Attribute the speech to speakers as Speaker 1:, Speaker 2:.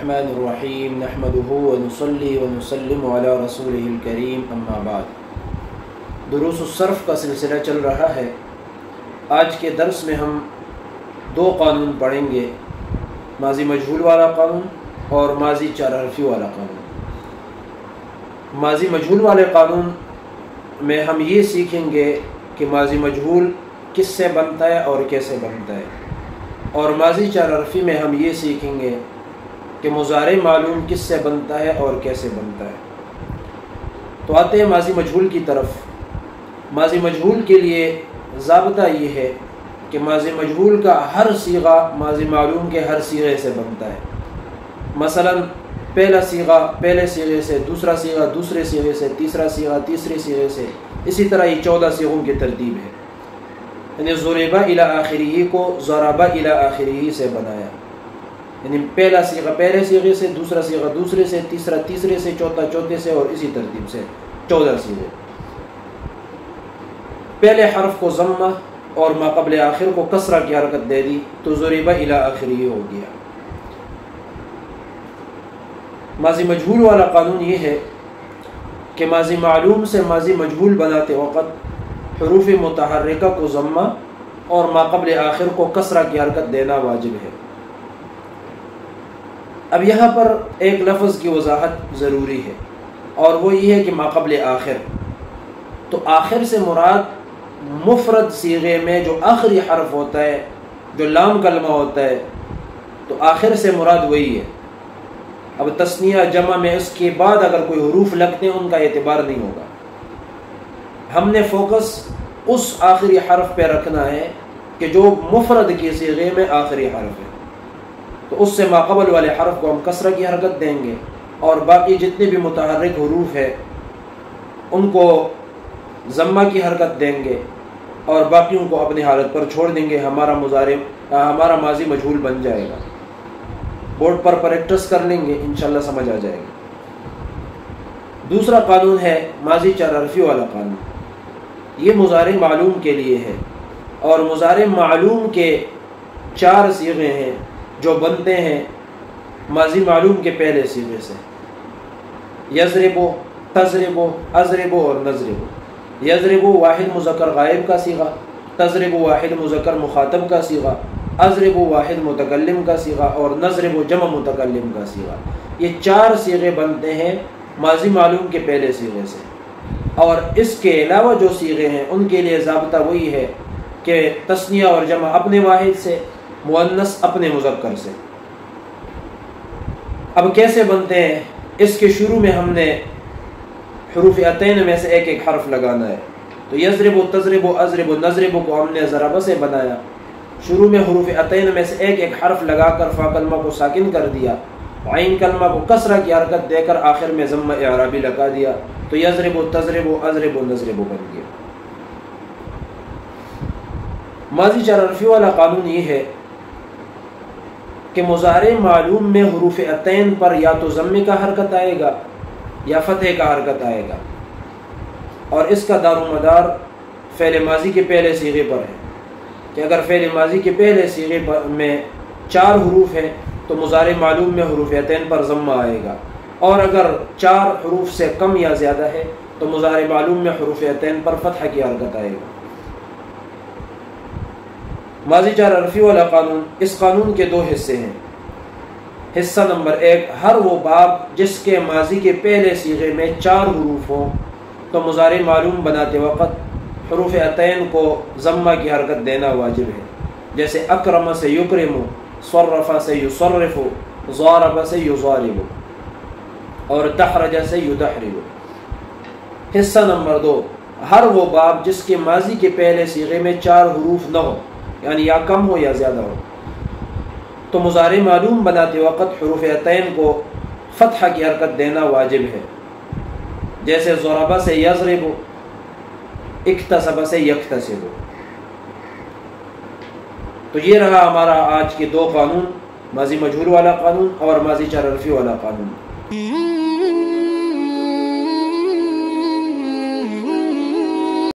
Speaker 1: बिस्मिल्लाहिर्रहमानिर्रहीम नहमदुहु व नुसल्ली व नुसल्लिमु अला रसूलिहिल करीम अम्मा बाद। दुरूसुस्सर्फ़ का सिलसिला चल रहा है। आज के दर्स में हम दो कानून पढ़ेंगे, माज़ी मजहूल वाला कानून और माज़ी चार हरफ़ी वाला कानून। माज़ी मजहूल वाले कानून में हम ये सीखेंगे कि माज़ी मजहूल किससे बनता है और कैसे बनता है, और माज़ी चार हरफ़ी में हम ये सीखेंगे कि मुज़ारे मालूम किससे बनता है और कैसे बनता है। तो आते हैं माज़ी मजहूल की तरफ। माज़ी मजहूल के लिए ज़ाब्ता ये है कि माज़ी मजहूल का हर सीगा माज़ी मालूम के हर सीगे से बनता है। मसलन पहला सीगा पहले सीगे से, दूसरा सीगा दूसरे सीगे से, तीसरा सीगा तीसरे सीगे से, इसी तरह ये 14 सीगों की तरतीब है। यानी ज़ुरिबा इला आखिरी को ज़रबा इला आखिरी से बनाया, यानी पहला सीगा पहले सीगे से, दूसरा सीगा दूसरे से, तीसरा तीसरे से, चौथा चौथे से, और इसी तरतीब से 14 सीगे। पहले हर्फ को ज़म्मा और माक़बल आखिर को कसरा की हरकत दे दी तो ज़ुरिबा इला आखिरी हो गया। माज़ी मजहूल वाला कानून ये है कि माज़ी मालूम से माज़ी मजहूल बनाते वक़्त हुरूफ़ मुतहर्रिका को ज़म्मा और माक़बल आखिर को कसरा की हरकत देना वाजिब है। अब यहाँ पर एक लफ्ज़ की वजाहत ज़रूरी है, और वो ये है कि माक़बल आखिर। तो आखिर से मुराद मुफ़रद सीगे में जो आखिरी हर्फ होता है, जो लाम कलमा होता है, तो आखिर से मुराद वही है। अब तस्निया जमा में इसके बाद अगर कोई हुरूफ लगते हैं उनका एतबार नहीं होगा। हमने फोकस उस आखिरी हर्फ पे रखना है कि जो मुफ़रद के सीगे में आखिरी हर्फ है, तो उससे माक़बल वाले हर्फ को हम कसरा की हरकत देंगे, और बाकी जितने भी मुतहर्रिक हुरूफ है उनको ज़म्मा की हरकत देंगे, और बाकियों को अपनी हालत पर छोड़ देंगे। हमारा माज़ी मजहूल बन जाएगा। बोर्ड पर प्रैक्टिस कर लेंगे, इंशाल्लाह समझ आ जाएगा। दूसरा कानून है माज़ी चार हरफ़ी वाला कानून। ये मुज़ारे मालूम के लिए है, और मुज़ारे मालूम के 4 सीगे हैं जो बनते हैं माज़ी मालूम के पहले सीगे से। यज़रिबु, तज़रिबु, अज़रिबु और नज़रिबु। यज़रिबु वाहिद मुज़क्कर गायब का सीगा, तज़रिबु वाहिद मुज़क्कर मुखातब का सीगा, अज़रिबु वाहिद मुतकल्लिम का सीगा, और नज़रिबु जमा मुतकल्लिम का सीगा। ये 4 सीगे बनते हैं माज़ी मालूम के पहले सीगे से। और इसके अलावा जो सीगे हैं उनके लिए ज़ाब्ता वही है कि तस्निया और जमा अपने वाहिद से, मुअन्नस अपने मुज़क्कर से। अब कैसे बनते हैं, इसके शुरू में हमने हुरूफ़ अतैन में से एक एक हर्फ लगाना है। तो यज़रिबु, तज़रिबु, अज़रिबु, नज़रिबु को हमने ज़रबा से बनाया। शुरू में हुरूफ़ अतैन में से एक एक हर्फ लगाकर फ़ा कलमा को साकिन कर दिया, आइन कलमा को कसरा की हरकत देकर आखिर में ज़म्मा इराबी लगा दिया, तो यज़रिबु, तज़रिबु, अज़रिबु, नज़रिबु बन गया। माज़ी चार हरफ़ी वाला कानून ये है कि मुज़ारे मालूम में हुरूफ़ अतैन पर या तो ज़म्मे का हरकत आएगा या फ़तह का हरकत आएगा, और इसका दारुमदार फ़ेल माज़ी के पहले सीगे पर है कि अगर फ़ेल माज़ी के पहले सीगे पर में 4 हुरूफ हैं तो मुज़ारे मालूम में हुरूफ़ अतैन पर ज़म्मा आएगा, और अगर 4 हुरूफ से कम या ज़्यादा है तो मुज़ारे मालूम में हुरूफ़ अतैन पर फ़तह की हरकत आएगा। माज़ी चार हरफ़ी वाला कानून, इस कानून के 2 हिस्से हैं। हिस्सा नंबर 1, हर वो बाब जिसके माज़ी के पहले सीगे में 4 हुरूफ हों तो मुज़ारे मालूम बनाते वक़्त हुरूफ़ अतैन को ज़म्मा की हरकत देना वाजिब है। जैसे अकरम से युकरिमु, सर्रफ़ा से युसर्रिफ़ु, ज़ारबा से युज़ारिबु, और दहरजा से युदहरिबु। हिस्सा नंबर 2, हर वो बाब जिसके माज़ी के पहले सीगे में 4 हुरूफ न हो, यानी या कम हो या ज़्यादा हो, तो मुज़ारे मालूम बनाते वक़्त हुरूफ़ अतैन को फ़तह की हरकत देना वाजिब है। जैसे ज़रबा से यज़रिबु, इक्तसबा से यक्तसिबु। तो ये रहा हमारा आज के 2 कानून, माज़ी मजहूल वाला कानून और माज़ी चार हरफ़ी वाला कानून।